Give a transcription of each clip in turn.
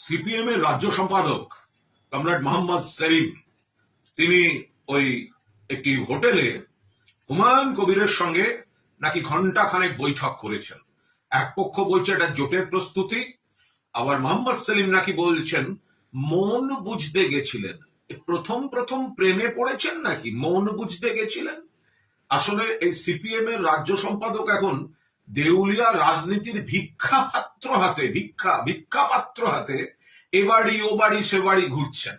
CPM এর রাজ্য সম্পাদক কমরেড মোহাম্মদ সেলিম তিনি ওই একটি হোটেলে হুমায়ুন কবিরের সঙ্গে নাকি ঘন্টা খানেক বৈঠক করেছেন। এক পক্ষ বলছে এটা জোটের প্রস্তুতি, আবার মোহাম্মদ সেলিম নাকি বলছেন মন বুঝতে গেছিলেন। প্রথম প্রথম প্রেমে পড়েছেন নাকি মন বুঝতে গেছিলেন? আসলে এই সিপিএম এর রাজ্য সম্পাদক এখন দেউলিয়া রাজনীতির ভিক্ষা পাত্র হাতে এ বাড়ি ও বাড়ি সে বাড়ি ঘুরছেন।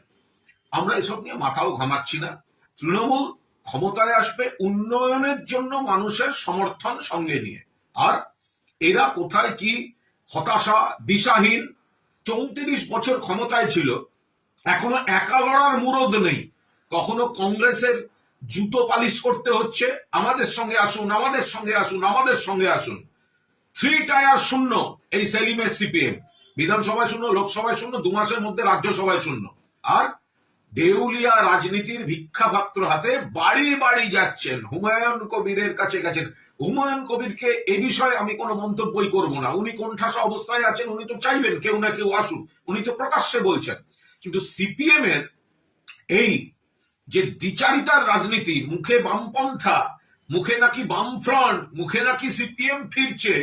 আমরা এসব নিয়ে মাথাও ঘামাচ্ছি না। তৃণমূল ক্ষমতায় আসবে উন্নয়নের জন্য মানুষের সমর্থন সঙ্গে নিয়ে, আর এরা কোথায় কি হতাশা, দিশাহীন। 34 বছর ক্ষমতায় ছিল, এখনো একা লড়ার মুরদ নেই। কখনো কংগ্রেসের জুতো পালিশ করতে হচ্ছে, আমাদের সঙ্গে আসুন, আমাদের সঙ্গে আসুন, আমাদের সঙ্গে আসুন। 3 টায়ার শূন্য এই সেলিমের সিপিএম। বিধানসভায় শূন্য, লোকসভায় শূন্য, 2 মাসের মধ্যে রাজ্যসভায় শূন্য। আর দেউলিয়া রাজনীতির ভিক্ষাপাত্র হাতে বাড়ি বাড়ি যাচ্ছেন, হুমায়ুন কবিরের কাছে গেছেন। হুমায়ুন কবিরকে এ বিষয়ে আমি কোনো মন্তব্যই করব না। উনি কোণঠাসা অবস্থায় আছেন, উনি তো চাইবেন কেউ না কেউ আসুন, উনি তো প্রকাশ্যে বলছেন। কিন্তু সিপিএম এর এই যে দ্বিচারিতার রাজনীতি, মুখে বামপন্থা, মুখে নাকি বামফ্রন্ট, মুখে নাকি সিপিএম ফিরছে।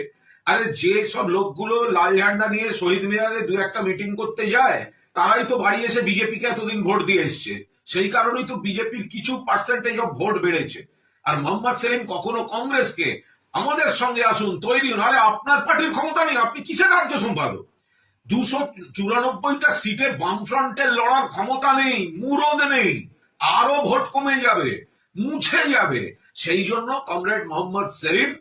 আরে যে সব লোকগুলো লাল ঝান্ডা নিয়ে শহীদ মিনারে 2-1টা মিটিং করতে যায়, তারাই তো বাড়ি এসে বিজেপিকে এতদিন ভোট দিয়ে এসছে। সেই কারণেই তো বিজেপির কিছু পার্সেন্টেজ অফ ভোট বেড়েছে। আর মোহাম্মদ সেলিম কখনো কংগ্রেসকে আমাদের সঙ্গে আসুন, তৈরি হন। আরে আপনার পার্টির ক্ষমতা নেই, আপনি কিসের রাজ্য সম্পাদক? 294টা সিটে বামফ্রন্টের লড়ার ক্ষমতা নেই, মুরদ নেই। আরো ভোট কমে যাবে, মুছে যাবে। সেই জন্য কমরেড মোহাম্মদ সেলিম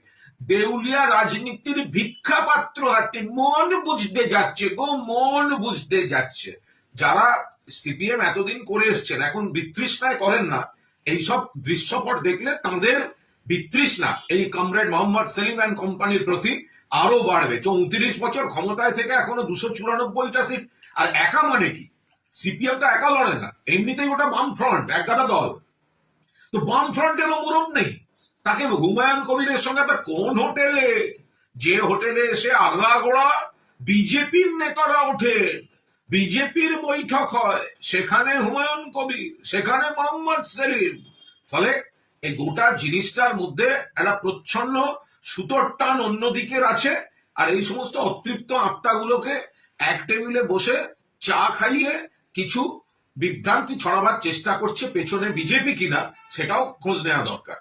দেউলিয়া রাজনীতির ভিক্ষাপাত্র হাতে মন বুঝতে যাচ্ছে গো, মন বুঝতে যাচ্ছে। যারা সিপিএম এতদিন করে এসছেন, এখন বিতৃষ্ণায় করেন না। এইসব দৃশ্যপট দেখলে তাদের বিতৃষ্ণা এই কমরেড মোহাম্মদ সেলিম অ্যান্ড কোম্পানির প্রতি আরো বাড়বে। 34 বছর ক্ষমতায় থেকে এখনো 294টা সিট। আর একা মানে কি? সিপিএম তো একা লড়ে না, এমনিতেই ওটা বাম ফ্রন্ট, একগাদা দল। তো বাম ফ্রন্টেরও মুরদ নেই। তাকে হুমায়ুন কবিরের সঙ্গে আবার কোন হোটেলে, যে হোটেলে এসে আগাগোড়া বিজেপির নেতারা ওঠে, বিজেপির বৈঠক হয়, সেখানে হুমায়ুন কবির, সেখানে মোহাম্মদ সেলিম। ফলে এই গোটা জিনিসটার মধ্যে একটা প্রচ্ছন্ন সুতোর টান অন্যদিকের আছে। আর এই সমস্ত অতৃপ্ত আত্মাগুলোকে এক টেবিলে বসে চা খাইয়ে কিছু বিভ্রান্তি ছড়াবার চেষ্টা করছে, পেছনে বিজেপি কিনা সেটাও খোঁজ নেওয়া দরকার।